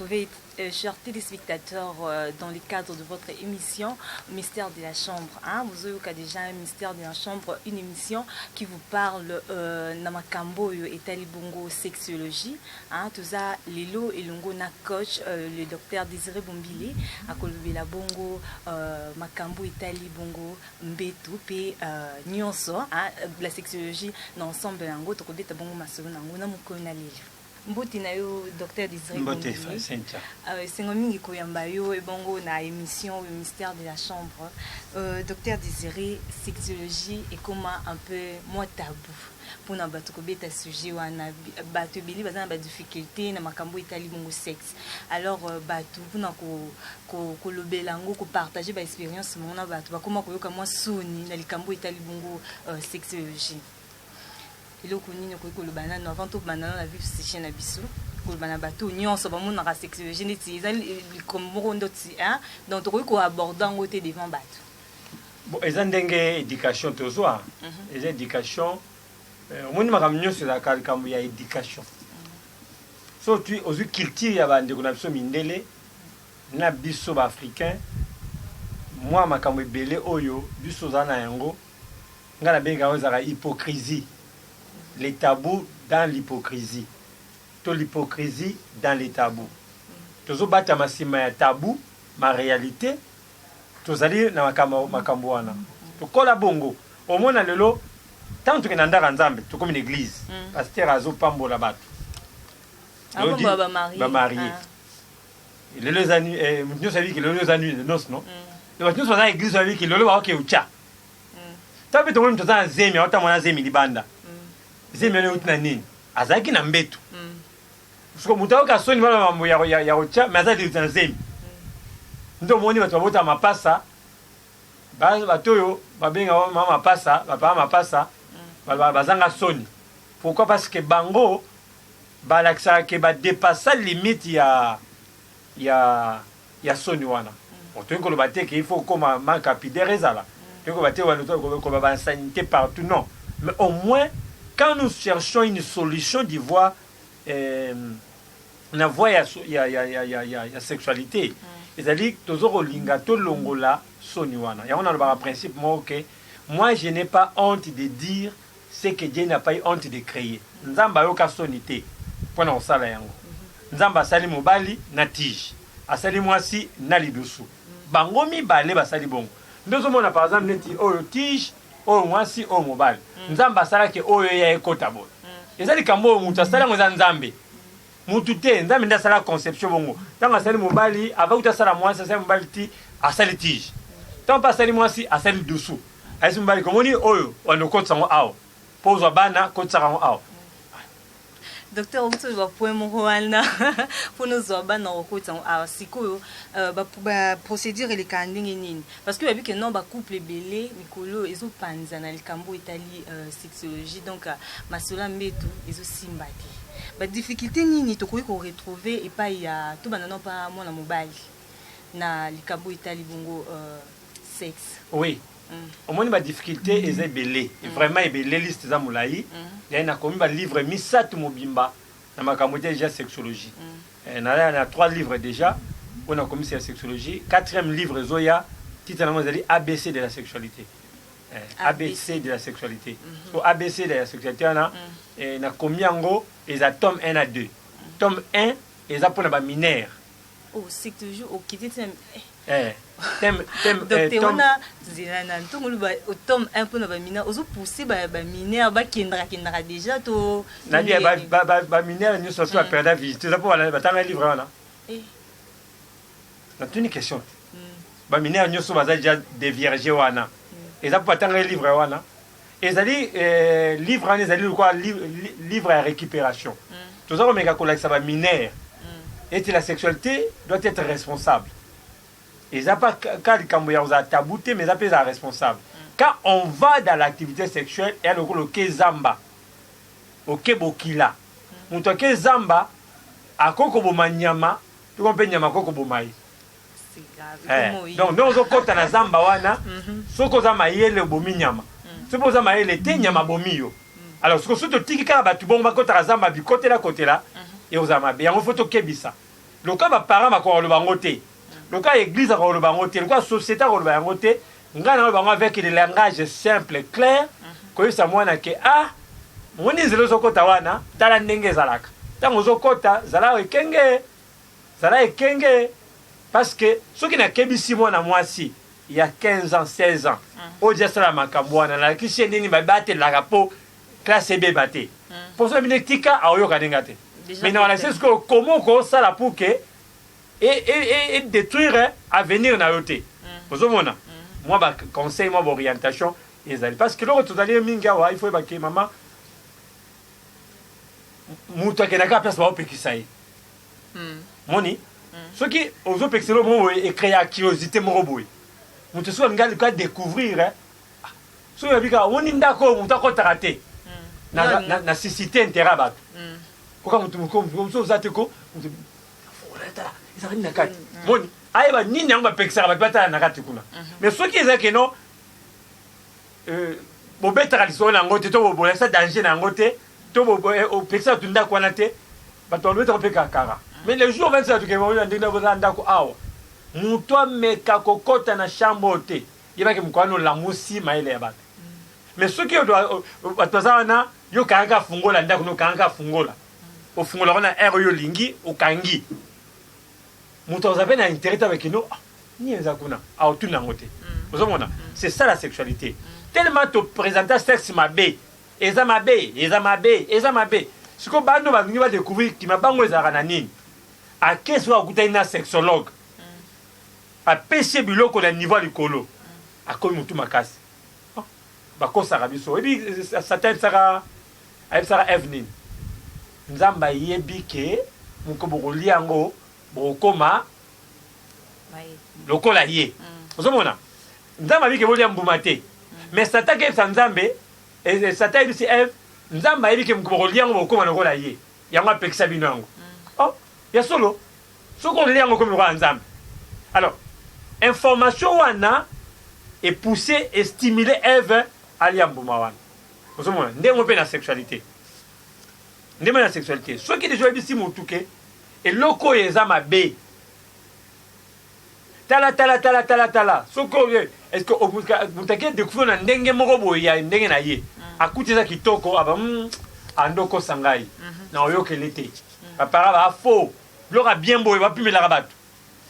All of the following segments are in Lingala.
retrouver, chers téléspectateurs, dans le cadre de votre émission Mystère de la Chambre. Hein? Vous avez déjà un Mystère de la Chambre, une émission qui vous parle Namakambo et Talibongo sexologie. Hein? Tout ça, Lilo et Longo na coach, le docteur Désiré Bombili, à Kolubela Bongo, Makambo et Talibongo, Mbetu, puis Nyonso, la sexologie, l'ensemble d'Ango, Tokobeta Bongo Masolo, Nango, Namukona Lilo. Mbote na yo docteur Désiré Mbote Cynthia. Sengo mingi koyamba yo ebongo na émission le mystère de la chambre. Docteur Désiré, sexologie est comme un peu moins tabou pour na batu ko beta sujet wana batu bili bazana ba difficulté na makambo itali bongo sexe. Alors batu pour na ko lobelango ko partager ba expérience mona batu ba koma ko yoka moi soni na likambo itali bongo sexologie. Il y a banane avant tout banane la vie c'est chez Nabiso ko banana bato nyonso ba mona ka sexologie neti comme mondo ti hein donc ko aborder ngote devant bato bon ezandenge éducation tozwa les éducation omoni makam nyonso za kalkambo ya éducation so tu ozu culture ya bande ko na biso mindele na biso ba africain moi makambo ebele oyo biso za na yango ngana benga ozaka hypocrisie. Les tabous dans l'hypocrisie. Toute l'hypocrisie dans les tabous. Tozo bata masima ya tabou, ma réalité. Tozali na makambo wana. Tokola bongo. Au moins lelo, tant que nandaka nzambe, to comme une église. Pasteur azo pambola batu. Ba marié. Les années, nous savons que les années de noces, non? Les nous sommes l'église avec qui le ba ke ucha. Tabe to mtu tazana zemi, hata mwana zemi libanda. Zemene utina nini azaki na mbetu siko mutao ka soni mala mambo ya ocha mazali utina zemi ndo moni watu babota mapasa batoyo babenga mama mapasa bapa mapasa bazanga soni pourquoi parce que bango balakisa ke ba dépasser limite ya soni wana otengo lo bateke il faut comme manque capillaire ezala tengo bateke wana ko ba sanité partout non mais au moins quand nous cherchons une solution d'ivoire la voie ya sexualité c'est-à-dire toujours linga to longola soniwana ya on a le principe moi que moi je n'ai pas honte de dire ce que Dieu n'a pas eu honte de créer nzamba yo ka sonité pona osala yango nzamba sali mobali na tige asali mwasi na libusu bango mibale basali bongo ndozo mona par exemple neti oyo tige oyo mwasi oyo mobali nzamba asalaki oyo ya ekota boye ezali kambo mutu asala ngo za nzambe mutu te nzambe nde asala conception bongo ntango asali mobali avakuti asala mwasi asali mobali ti asali tige ntango mpe asali mwasi asali dusu ayesi mobali komoni oyo wana okotisa ngo awa mpo ozwa bana kotisaka ngo awa docteur Outo va point moana pour nous abana okota a sikoyo ba procédure les kandingi nini parce que vu que non ba couple belé mikolo ezo panza na likambo itali sexologie donc masola mbetu ezo simbati ba difficulté nini to ko retrouver et pas ya to banana pas mona mobali na likambo itali bongo sexe oui au moins ma difficulté est belé vraiment belé liste za mulai il y a comme ba livre misatu mobimba na makambo déjà sexologie na 3 livres déjà on a commencé la sexologie 4e livre zoya titre na mozali ABC de la sexualité ABC de la sexualité so ABC de la sexualité na combien et à tome 1 à 2 tome 1 et ça pour ba mineur oh c'est toujours au qui thème docteur na zilana ntongulu ba tome un peu na ba mineur ozo pousser ba mineur ba kendra déjà to na dia ba mineur nous surtout à perdre visite ça pour ba tanga livre wana na tuni question ba mineur nous so baza déjà dévierger wana et ça pour tanga livre wana et ça dit livre wana ça dit quoi livre à récupération tout ça comme ka ça ba mineur et la sexualité doit être responsable. Et ça pas quand il y a tabouté, mais ça peut être responsable. Quand on va dans l'activité sexuelle, il y a le zamba, le bokila. On te ke zamba, à koko bomanyama, tu comprends nyama koko bomai. Donc nous on compte na zamba wana, soko zamba yele bominyama. Soko zamba yele te nyama bomio. Alors ce que ce tiki kala batu bon ba kota zamba bi côté là. Et aux amabe, il y a une photo kebisa. le cas parents bakolo bango te le cas église bakolo bango te le cas société bakolo bango te ngana bango avec le langage simple et clair ko yesa mwana ke moni zelo sokota wana tala ndenge zalaka tango zokota zala ekenge parce que ceux qui n'a kebisi mwana mwasi il y a 15 ans 16 ans au dia sala makambo wana la kisi ndini babate la rapo classe B baté pour ça binetika ayoka ndengate mais non, c'est ce que comment ça la pour que et détruire avenir na yote. Vous voyez moi ba conseil moi orientation parce que l'autre tout aller mingawa il faut que maman muta ke naka place ba opekisai. Moni ce qui aux opexelo mo et créer curiosité mo boy. Muta so ngal ka découvrir so yabika woni ndako mutako tarate. Na cité interabat. Pourquoi vous êtes ko moni aiba nini yango bapekisaka bato batala na kati kuna mais soki ezalaki no bobetaka lisolo na yango te to bobolesa danger na yango te to opekisaka tu ndako wana te bato balobetaka opekaka kara mais le jour 27 tukemona ndenge boza ndako awa moto ameka kokota na chambre te yebaki mokwana olamusi mayele ya bato mais soki bato baza wana yo kanga fungola ndako no kanga fungola ofungola wana ero yo lingi okangi moto azape na intérêt avec nous ni ezakuna aotuna ngote ozomona c'est ça la sexualité tellement te présenter sexe mabe eza mabe siko bando balingi ba découvrir ki mabango ezaka na nini akeso akutai na sexologue apesi biloko na niveau likolo akomi mutu makasi bakosaka biso ebi satan saka evening nzamba yebi ke mukobo koliango bokoma lokola ye ozomona nzamba bike bolia mbuma te mais satan ke nzambe et satan dit Eve nzamba yebi ke mukobo koliango bokoma lokola ye yango apekisa bino yango ya solo soko liango comme lokola nzambe alors information wana et pousser et stimuler Eve alia mbuma wana ozomona ndenge pe na sexualité ndenge na sexualité ceux qui déjà bisi mutuke et loko eza mabe tala soko est-ce que mutake découvrir na ndenge moko boye ya ndenge na ye akuti eza kitoko aba andoko sangai na oyokele te apara ba faux bloka bien boye bapimelaka bato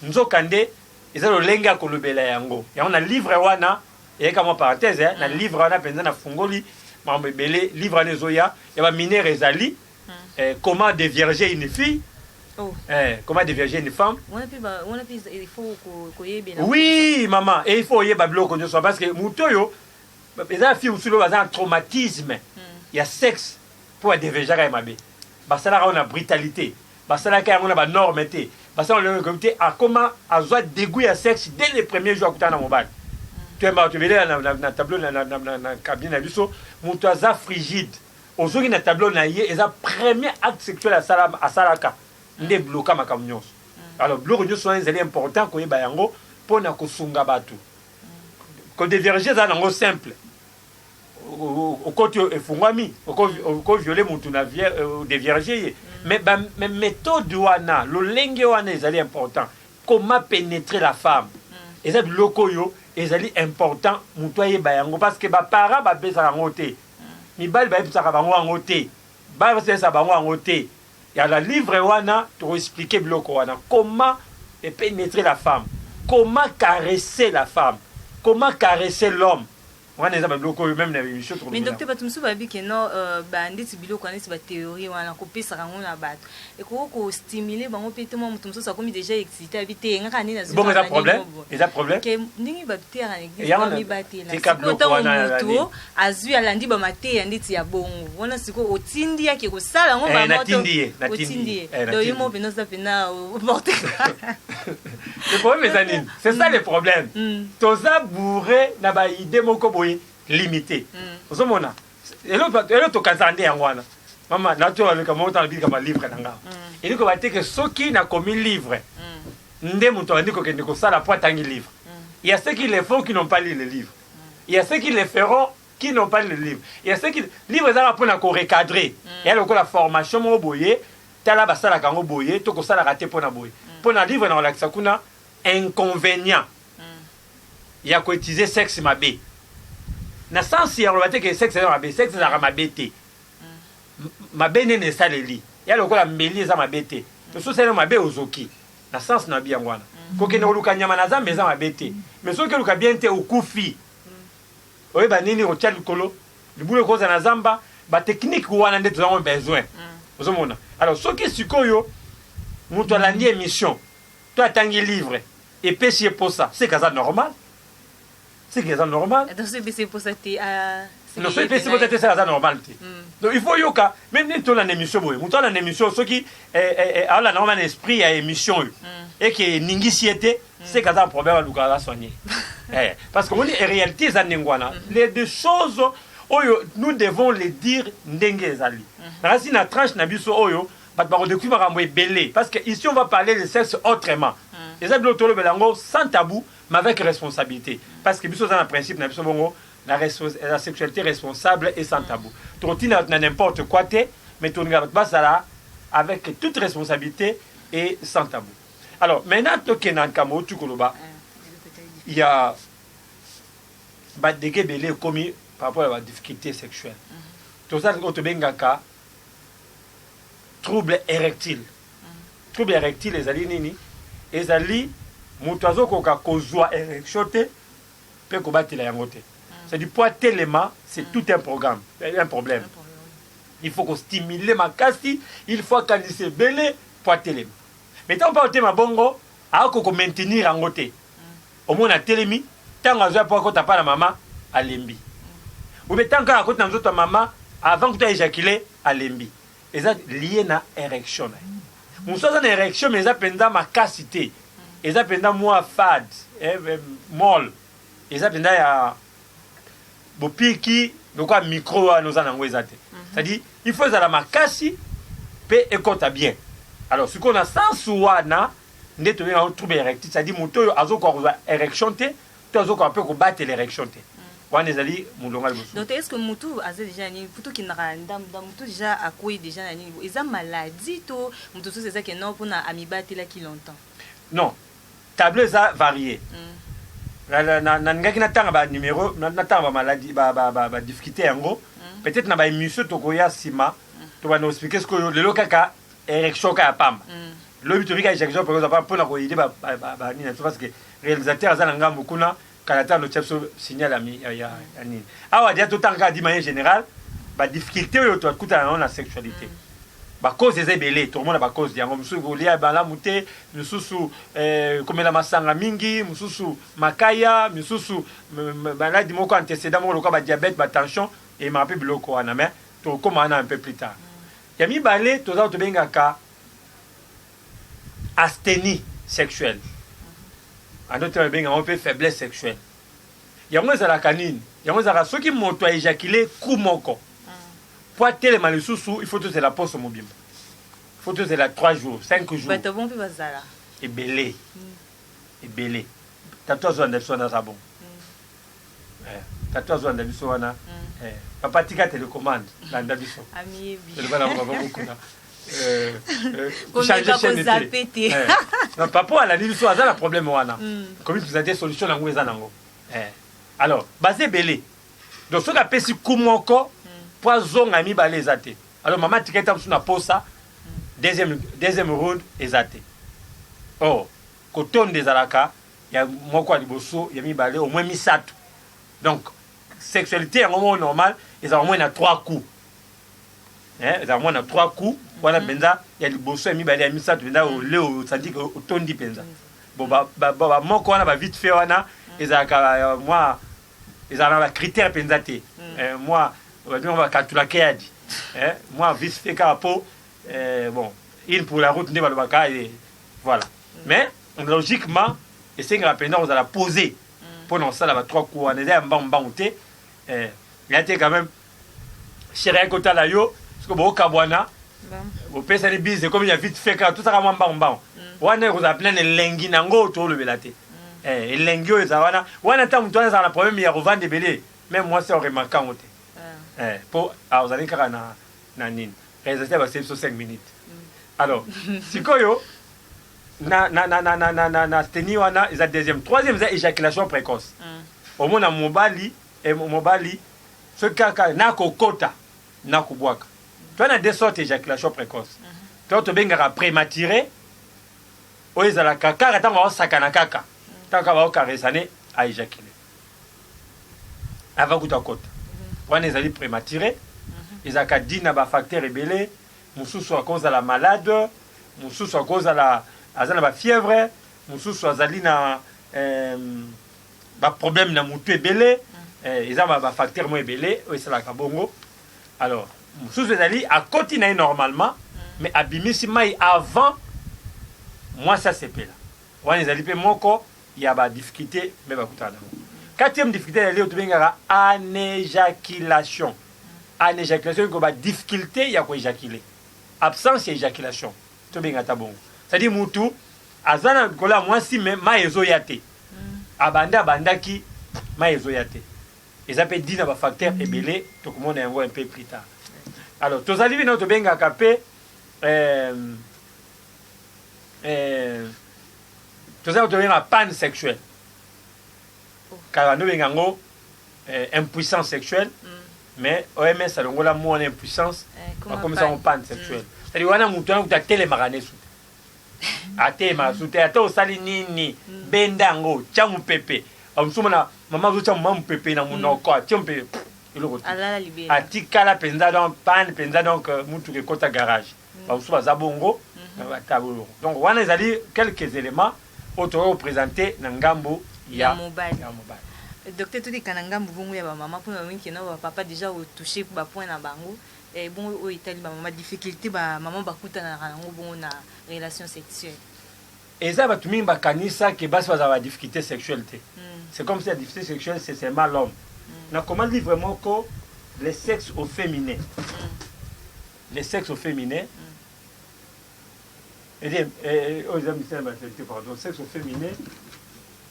nzokande eza lolenge ya kolobela yango na livre wana eyeka mwa parenthèse na livre wana mpenza na fungoli mambo ebele livre wana ezoya ya baminere ezali comment dévierger une fille comment dévierger une femme oui maman et il faut yeba biloko nyonso parce que moto oyo eza fille mosusu baza un traumatisme ya sexe mpo badévergaka ye mabe basalaka yango na brutalité basalaka yango na banorme te basalaka yango te akoma azwa dégoût ya sexe dès le premier jour akutana na mobali toyemba tobele na tableau na cabine na biso moto aza frigide ozongi na tableau na ye eza premier acte sexuel asalaka nde bloka makambo nyonso alors biloko nyonso wana ezali important koyeba yango mpona kosunga bato kodéverge eza nango simple okoti efungwami okoviole motu na dévierge ye mais méthode wana lolenge wana ezali important comment pénétrer la femme eza biloko oyo ezali important motu ayeba yango parce que bapara bapesaka yango te mibali bayebisaka bango yango te basalisa bango yango te ya la livre wana to expliquer biloko wana comment pénétrer la femme comment caresser la femme comment caresser l'homme wana eza babiloko oyo même na émission mais docteur bato mosusu babi ke no bandeti biloko wana neti bathéorie wana kopesaka yango na bato ekoki kostimule bango mpe te mwa moto mosusu akomi déjà excité abi te engaka nini bon eza problème ndenge babiteyaka na église bamibatela sikoyo ntango moto azwi alandi bamateya ndeti ya bongo wana sikoyo otindi yake kosala yango natindi ye donc yo mo mpena oza mpena porteka le problème eza nini c'est ça le problème toza bourré na baide moko boye limité ozomona elo tokanisa nde yango wana mama natoaleka moko tala bikama livre na nga eliko bateke soki nakomi livre nde moto abandi kokende kosala po atangi livre il y a ceux qui le font qui n'ont pas lu le livre il y a ceux qui le feront qui n'ont pas lu le livre il y a ceux qui livre ezaka mpona korecadrer eya lokola formation moko boye tala basalaka yango boye tokosalaka te mpo na boye mpo na livre na kolakisa kuna inconvénient ya koutilize sexe mabe na sensi ya koloba te ke sexe eza mabe sexe ezalaka mabe te mabe nene esaleli ya lokola mbeli eza mabe te mosusu ene mabe ozoki na sensi na bi yango wana kokende koluka nyama na zamba eza mabe te mais soki oluka bien te okufi oyeba nini otya likolo libulu ekoza na zamba bateknike wana nde tozango besoin ozomona alors soki sikoyo moto alandi émission to atangi livre epesi ye posa seke aza normal seke aza normal non so epesi posa te seke aza normal te donc il faut yoka même nini tolanda émission boye moto alanda émission soki aolanda ngo mana esprit ya émission oyo eke eningisi ye te seke aza problème aluka aza soigné parce que omoni réalité eza ndenge wana les deux choses oyo nous devons les dire ndenge ezali nakasi na tranche na biso oyo bato bakodécouvre makambo ebele parce que ici on va parler de sexe autrement eza biloko tolobela yango sans tabou mais avec responsabilité parce que biso eza na principe na biso bongo la sexualité responsable et sans tabou tokotina na n'importe quoi te mais tolinga bato basala avec toute responsabilité et sans tabou alors maintenant tokende na likambo oyo tukoloba ya badege ebele ekomi par rapport à la difficulté sexuelle. Tout ça, c'est trouble érectile. Trouble érectile, les alliés nini. Les alliés, moutazo koka kozwa érection te, peut combattre la yangote. C'est du poids tellement, c'est tout un programme, un problème. Il faut qu'on stimule ma kasi, il faut qu'on se belé, poids tellement. Mais tant pas au ma bongo, à qu'on maintenir yangote. Au moins, on a télémi, tant qu'on a pas qu'on t'a pas la maman, à l'embi. Ou bien tant qu'à côté de notre maman, avant que tu aies éjaculé, à l'embi. Et ça lié à l'érection. Mon soeur a une érection, mais ça pendant ma cassité. Et ça pendant moi fade, molle. Et ça pendant ya bopiki, donc un micro à nos anangos. C'est-à-dire, il faut que ma cassi, pe écoute bien. Alors, ce qu'on a sans souana, n'est pas un trouble érectile. C'est-à-dire, mon toyo a une érection, tu as un peu combattre l'érection. Donc est-ce que Moutou a déjà ni plutôt qui n'a Moutou déjà a quoi déjà ni ils ont maladie to Moutou c'est ça que non pour na amibati là qui longtemps. Non. Tableau ça varié. Na ngaki na tanga ba numéro na tanga ba maladie ba difficulté en gros. Peut-être na ba émission to koya sima to va nous expliquer ce que le lokaka érection ka pam. Le but rika érection par exemple pour na ko idée ba ni parce que réalisateur za ngam kuna quand on a signal ya nini awa dia tout tanga di manière générale ba difficulté yo to kuta na sexualité ba cause des belé tout le monde ba cause yango mususu kolia ba la muté mususu komela masanga mingi mususu makaya mususu maladi moko antécédent moko ba diabète ba tension et ma pe biloko wana mais to komana un peu plus tard ya mi balé to za to benga ka asthénie sexuelle. En d'autres termes, on peut faiblesse sexuelle. Il y a moins à la canine. Il y a moins à ceux qui m'ont éjaculé, koumoko. Pour tellement le sous-sous, il faut que la poste mobile. Il faut que la 3 jours, 5 jours. Et belé. Et belé. T'as 3 ans de soin dans sa bon. T'as 3 ans de soin. Papa Tika télécommande dans la vision. Ami, je ne vais pas beaucoup. Pété. Non, papa, elle a dit ça, le problème. Comme vous avez des solutions dans le alors, basé belé. Donc, ce qu'on appelle si Koumoko, poison ami balé zate. Alors, maman, tu as dit ça, deuxième round, et zate. Oh, coton des alaka, il y a moko aliboso, il y a mis balé, au moins mis sato. Donc, sexualité, à un moment normal, ils ont au moins 3 coups. Ils ont au moins 3 coups. Voilà, benza, il y a le bosso, il y a mis ça, benza, au léo, ça dit au tondi benza. Bon, moi, quand on a vite fait, ils ont, moi, ils ont un critère benzate. Moi, on va katula kéadi. Moi, vite fait, carapo, bon, il pour la route, n'est pas le baka, et voilà. Mais, logiquement, et c'est que on va la poser. Pour ça, là, 3 coups, on est un bon thé. Il y a quand même, chérie, côté là, yo, parce que bon, Kabwana, vous payez les bises, comme il y a vite fait, tout ça, on a plein de lengi nango autour le belate. Et lengi, on a tant de la problème, il y a revendre des belés. Même moi, c'est remarquant. Pour, vous allez faire un nin. Résultat, c'est 5 minutes. Alors, sikoyo na teni wana eza deuxième. Troisième eza éjaculation précoce. Omona mobali ce kaka na kokota na kubwaka. Tu as deux sortes d'éjaculation précoce. Tu as bengaka prématuré oyo ezalaka kaka ntango baosakana kaka ntango baokaresane aéjaculé avant kuta kota wana ezali prématuré ezalaka di na bafacteur ebele mosusu akozala malade mosusu akozala aza na bafièvre mosusu azali na baproblème na motu ebele eza bafacteur mo ebele oyo esalaka bongo. Alors mosusu ezali akoti na ye normalement mais abimisi mai avant moi ça sepela wana ezali mpe moko ya badifficulté me bakutana nango. Quatrième difficulté ezali oyo tobengaka anéjaculation. Anéjaculation eko badifficulté ya koéjacule, absence ya éjaculation tobengata bongo, c'est-à-dire mutu aza na likolo ya mwasi me mai ezoya te, abandaki mai ezoya te, eza mpe di na bafacteur ebele tokomona yango un peu plus tard. Alors tozali bino tobengaka mpe tozali tobengaka panne sexuelle kaka nobengaka yango impuissance sexuelle. Mais OMS alongola mo wana impuissance bakomisa ngo panne sexuelle, c'est-à-dire wana mutu wana kuta telemaka ne sute atelemaka sute ata osali nini benda yango tia mopepe amusumana mama azotia mama mopepe na monoko atia mopepe eloko atikala mpenza donc panne mpenza donc mutu ekota garage bamosusu baza bongo batabolo. Donc wana ezali quelques éléments oyo tokoprésente na ngambo ya mobile. Docteur tout kana ngambu bongo ya ba mama pour na winki na ba papa déjà au toucher ba point na bango et bon au itali ba mama difficulté ba maman bakuta na rango bongo na relation sexuelle. Et ça va tout mingi bakanisa que basi baza ba difficulté sexuelle te. C'est comme si la difficulté sexuelle c'est seulement l'homme. Na comment dire vraiment que le sexe au féminin. Le sexe au féminin. Et aux amis c'est ba pardon, sexe au féminin.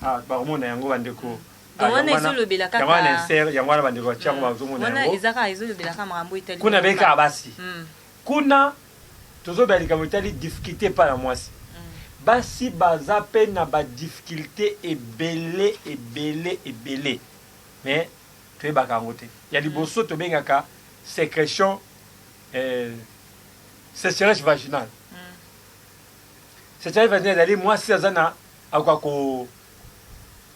Ah par mon yango bandeko. Kuna beka basi kuna tozobelika motali difficulté pa na mwasi basi baza pe na ba difficulté ebele mais toyebaka yango te. Ya liboso tobengaka sécrétion sécheresse vaginale. Sécheresse vaginale ezali mwasi aza na akoka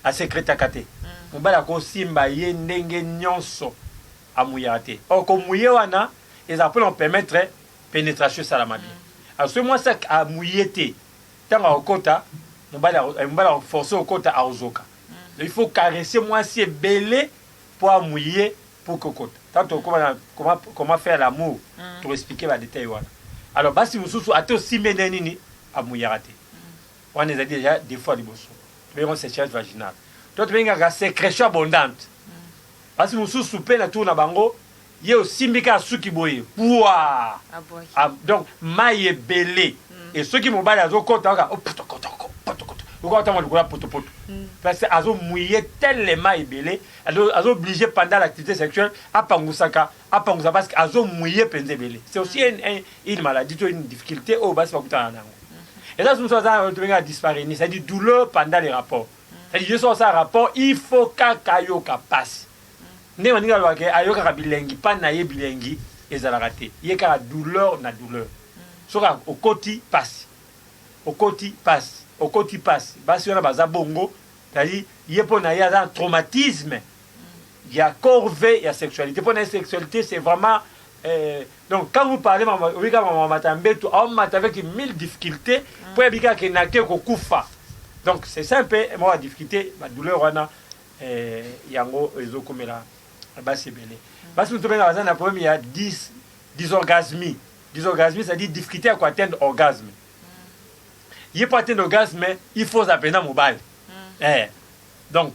asekretaka te mobali akosimba ye ndenge nyonso amuyaka te. Or komuye wana eza mpona permettre pénétration esalama bien. Alors soki mwasi amuye te ntango akokota mobali aforce okota aozoka. Il faut caresser mwasi ebele po amuye po kokota. Tanto comment faire l'amour to expliquer ba détail wana. Alors basi mosusu ate osimbe nde nini amuyaka te wana ezali déjà des fois liboso tobengaka sécheresse vaginale. Toi tobengaka sécrétion abondante basi mosusu mpe na tour na bango ye osimbika suki boye pwa donc mai ebele et soki mobali azokota aka okota likolo potopoto parce que azomouye tellement ebele azoblige pendant l'activité sexuelle apangusa parce que azomouye mpenza ebele. C'est aussi une maladie to une difficulté oyo basi bakutana nango. Et ça mosusu aza tobengaka dyspareunie, c'est-à-dire douleur pendant les rapports. C'est-à-dire je ça rapport il faut kaka yoka passe nde maninga lwake ayokaka bilengi pa na ye bilengi ezalaka te ye kaka douleur na douleur soka okoti passe basi wana baza bongo, c'est-à-dire ye mpo na ye aza un traumatisme ya corvée ya sexualité. Mpo na ye sexualité c'est vraiment donc quand vous parlez obika mama matambetu aomata avec 1000 difficultés po yebika ke nake kokufa. Donc c'est simple, moi la difficulté, la douleur wana yango ezokomela basi belé. Basi nous tombe dans un problème il y a 10 dysorgasmie. Dysorgasmie c'est-à-dire difficulté à atteindre orgasme. Il pour atteindre orgasme, il faut appeler mobile. Donc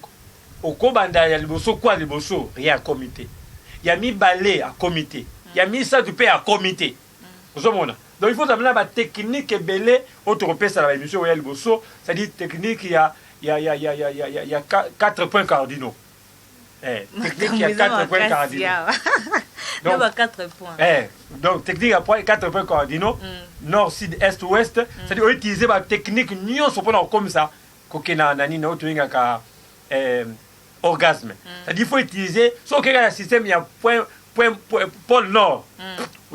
au kobanda ya liboso kwa liboso rien à comité. Il y a mis balai à comité. Il y a mis ça du paix à comité. Vous voyez. Donc il faut amener la technique belé autoropé ça la émission Royal Bosso, c'est-à-dire technique il y a 4 points cardinaux. Technique il y a 4 points cardinaux. Donc 4 points. Donc technique à 4 points cardinaux, nord, sud, est, ouest. C'est-à-dire on utilise la technique comme ça, orgasme. C'est-à-dire il faut utiliser, sauf qu'il y a un système, il y a pôle nord,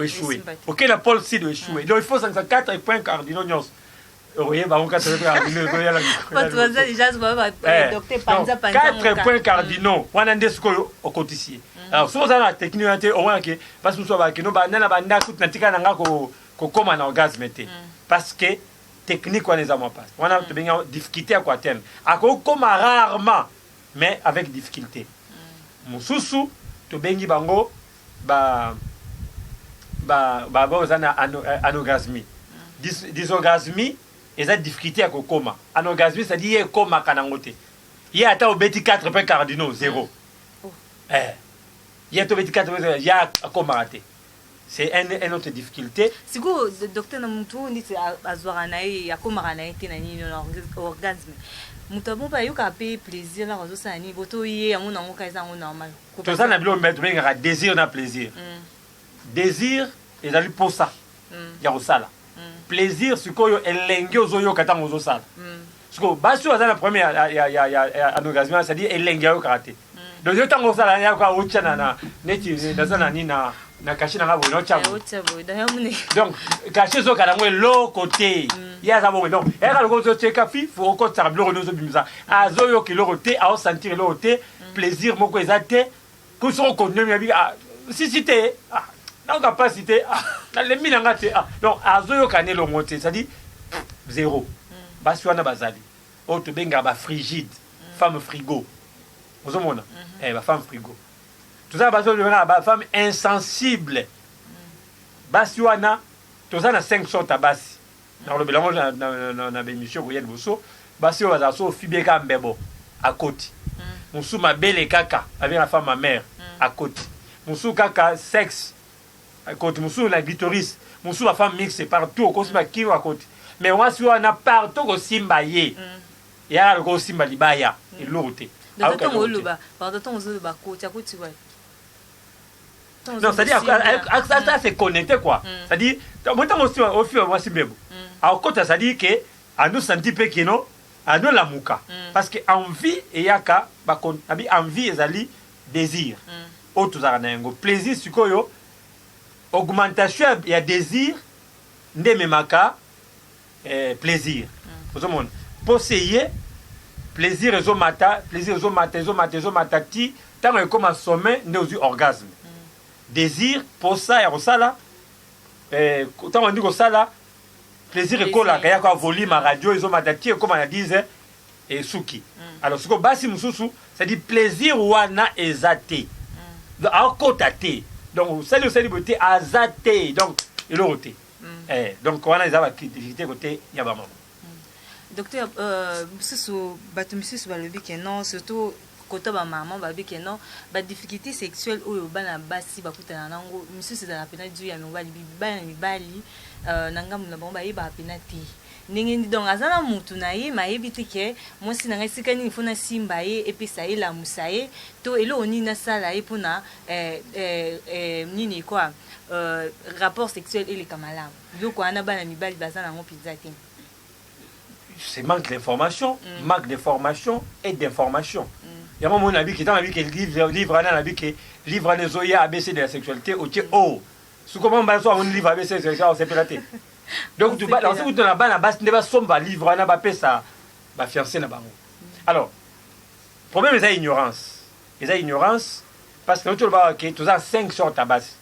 échoué. Ok, le pôle sud, échoué. Donc il faut 4 points cardinaux. Oui, bah on 4 points cardinaux. 4 points cardinaux. On a des scores au quotidien. Alors, si vous avez la technique, on voit que parce que nous sommes en orgasme. Parce que technique, on les a pas. On a des difficultés à quoi atteindre. Comme rarement, mais avec difficulté. Moussou, tu bengi bango, anorgasmie. Dysorgasmie, et ça difficulté à coma. Anorgasmie, ça dit qu'il y a coma kanangote. Il y a au bêti 4 points cardinaux, 0. Il y a au bêti 4 points, il y a coma raté. C'est une autre difficulté. Si vous, docteur Namutu, dit à Zoaranaï, il y a coma raté, il y a un orgasme. Mutabon pas eu qu'à payer plaisir là, aux sani, boto y est à mon amour kaisa on normal. Tout ça n'a plus mettre bien désir na plaisir. Désir et d'aller pour ça. Il y a ça là. Plaisir ce qu'on elengue aux oyo kata aux ça. Ce que basu à la première il y a un orgasme, c'est-à-dire elengue au karaté. Donc yo tango ça là il y a quoi au tchana na neti dans ça na caché na ngabo no tchabo. Donc caché zo kana ngwe lo côté. Il y a ça bon donc et quand le go check fi faut ko tsablo no zo bimisa. Azo yo ki lo côté a sentir lo côté plaisir moko ezate ko so ko nemi bi si té na capacité les mille ngate donc azo yo kané lo ngoté ça dit 0. Basi wana bazali. O to benga ba frigide, femme frigo. Vous avez ma femme frigo. Tout ça, parce que ma femme insensible. Basiwana, tout ça, on a 5 sortes à basi. Dans le bilan, on a émission, vous voyez, Basi, on a Fibeka Mbebo, à côté. Moussou, ma belle caca, avec la femme, ma mère, à côté. Moussou, caca, sexe, à côté. Moussou, la glitoris. Moussou, la femme mixte, partout, au cosma, qui à côté. Mais moi, si on a partout au Simbaye, il y a le Simba Libaya, et l'autre. Non, c'est-à-dire ça c'est connecté quoi. C'est-à-dire au fur et à mesure alors quand ça dit que à nous sentir peu que non à nous la muka parce que envie et yaka ba kon abi envie ezali désir autre za na ngo plaisir sikoyo augmentation il y a désir ndeme maka plaisir vous monde posséder plaisir ezomata ti tant comme un sommet nous orgasme désir pour ça et ça là tant on dit que ça là plaisir et kola kaya kwa volume radio ezomata ti comme on disait et suki alors ce que basi mususu ça dit plaisir wana ezate à côté donc celle beauté azate donc il roté donc on a les activités côté yabama. Docteur, surtout quand maman ba difficulté sexuelle ou bana basi bakutana nango misusu za pena du ya mobali bali nanga muna bomba iba pena ti ningi donc azana mutu na ye mayebi tike mosi nanga sikani funa simba ye epesa ye la musaye to elo oni na sala ye pona nini quoi rapport sexuel et les kamala donc ana bana mibali bazana ngo pizza ti. C'est manque d'information, manque de formation et d'information. Il y a mon avis qui est dans la vie qui livre la vie qui livre les oya ABC de la sexualité au tiers oh. Ce comment on va soit un livre ABC de la sexualité on s'est pélaté. Donc tu vas dans ce que tu n'as pas la base ne va somba livre na ba pesa ba fiancé na bango. Alors problème c'est ignorance. Les ignorance parce que tu vas que tu as 5 sortes à base.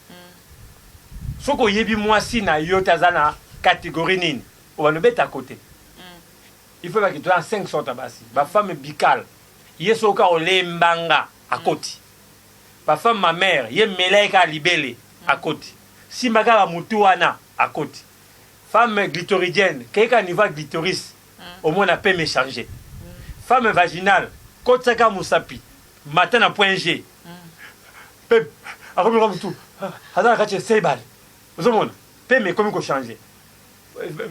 Ce que yebi moi si na yo tazana catégorie nini on va le mettre à côté. Il faut que tu aies 5 sortes à base. Ma femme bicale, il y a soka au lembanga à côté. Ma femme, ma mère, il y a meleka libélé à côté. Si ma gare mutuana à côté. Femme glittoridienne, quelqu'un niveau glittoris, au moins on peut m'échanger. Femme vaginale, kotsaka musapi, matin à point G. Pep, à revenir à tout. Hazard kache sebal. Vous avez peut me comment changer.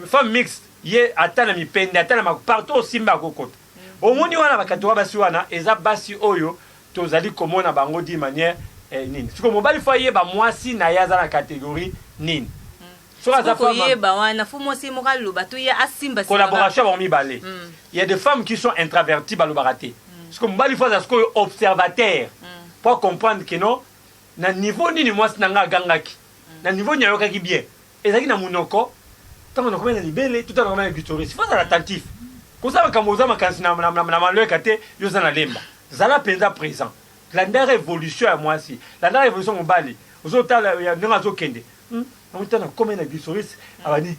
Femme mixte. Ye atana mipende atana partout simba kokota omoni wana bakati wa basi wana eza basi oyo tozali komona bango di manière nini siko mobali fo yeba mwasi na yaza na catégorie nini collaboration ba mibale. Il y a des femmes qui sont introverties balobaraté. Parce que mobali fo za observateur pour comprendre que non na niveau nini mwasi nanga gangaki na niveau nyayoka ki bien ezaki na munoko tant on a libéré tout en a victorieux il faut être attentif ko ça kamoza makansi na maloka te yo za na lemba zala penza présent la dernière révolution à mwasi la dernière révolution mobali ozotala ya ndanga zo kende on tana comme na victorieux abani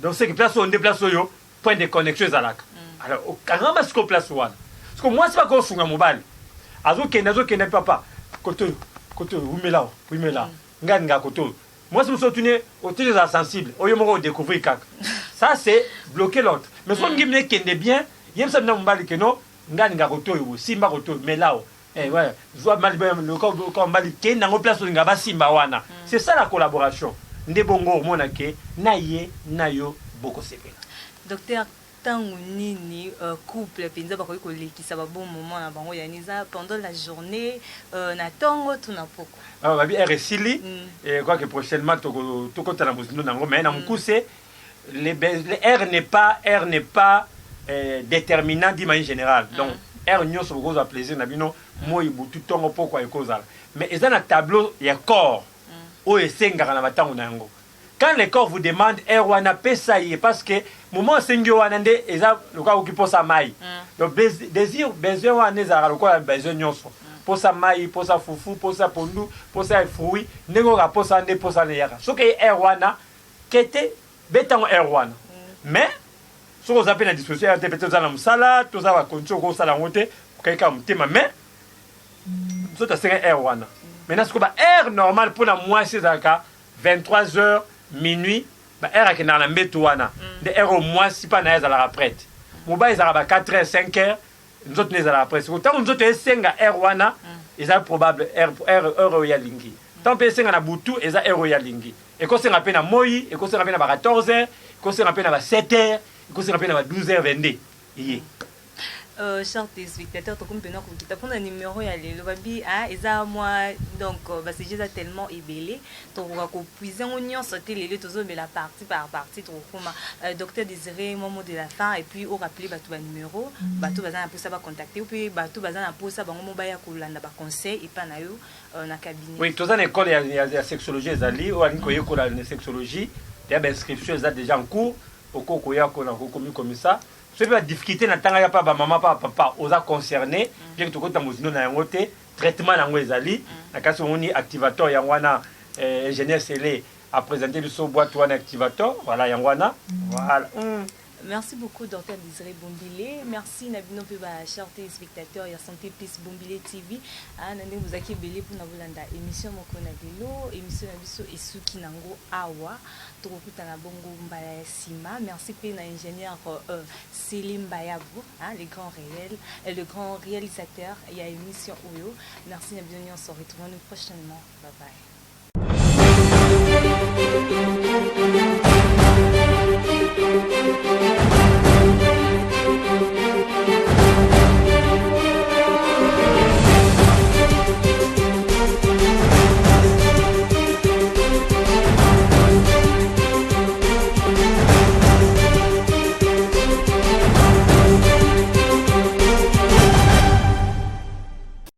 donc c'est que place on déplace yo point de connexion ezalaka alors quand on se place wana parce que moi c'est pas ko funga mobali azo kende papa koto umela ngani nga koto moi si vous soutenez au toujours sensible au yomoko découvrir kaka ça c'est bloquer l'autre mais son ngimne kende bien yem ça na mbali que non ngani nga koto yo simba koto melao ouais vois mal le corps mbali kende ngo place nga ba simba wana c'est ça la collaboration nde bongo mona ke naye nayo boko sepela docteur tangu nini couple penza bakoki kolekisa ba bon moment na bango yaniza pendant la journée na tongo tuna poko babi RSili et quoi que prochainement toko tala mosino nango mais na mukuse le R n'est pas déterminant d'image générale donc R nyonso bokoza plaisir na bino moi butu tongo poko ekozala mais eza na tableau ya corps o esengaka na batango na yango. Quand le corps vous demande wana pesa ye parce que moment sengyo wana nde eza loka okiposa mai donc désir besoin wana ezala loka besoin nyonso posa mai posa fufu posa pondu posa fruit ndenge ka posa nde posa ne yaka soki wana kete betango wana mais soko zape na disposition ya te peut-être za na musala to za ba control ko sala ngote kaika mutema mais sota senga wana maintenant soko ba normal pour la moi c'est zaka 23h minuit ba heure ke na mbeto wana de heure au moins si pas na ezala prête mobile ezala ba 4h 5h nous autres ezala prête autant nous autres esenga heure wana ezala probable heure ya lingi tant pe esenga na butu eza heure ya lingi et ko senga pe na moi et ko senga pe na ba 14h ko senga pe na ba 7h ko senga pe na ba 12h22 iye chers téléspectateurs, tu comprends que tu as un numéro à l'Elobabi, et moi donc c'est déjà tellement ébélé. Tu vas puiser en union sauter les deux mais la partie par partie tu comme docteur Désiré moment de la fin et puis au rappeler tu un numéro, tu vas pour ça va contacter ou puis tu vas pour ça bango mobile kolanda ba conseil et pas na yo na cabinet. Oui, tous en école il y a sexologie ezali ou ani koyeko la sexologie, il y a inscription déjà en cours au kokoya ko na comme ça. C'est la difficulté na tanga ya pa ba maman pa papa oza concerné bien que tokota mozino na yango te traitement nango ezali na kasi oni activateur ya wana ingénieur Sélé a présenté le so boîte wana activateur voilà ya wana voilà. Merci beaucoup, Dr Désiré Bombile. Merci, Nabino Peba, chers téléspectateurs, et Santé Plus Bombile TV. Nandé vous accueillez belé pour Nabolanda. Émission Mokona Delo, émission Nabiso et Suki Nango Awa. Tokuta na Bongo Mbaya Sima. Merci, Pena ingénieur Célim Bayabou, le grand réalisateur. Il y a émission Oyo. Merci, Nabino. On se retrouve prochainement. Bye bye.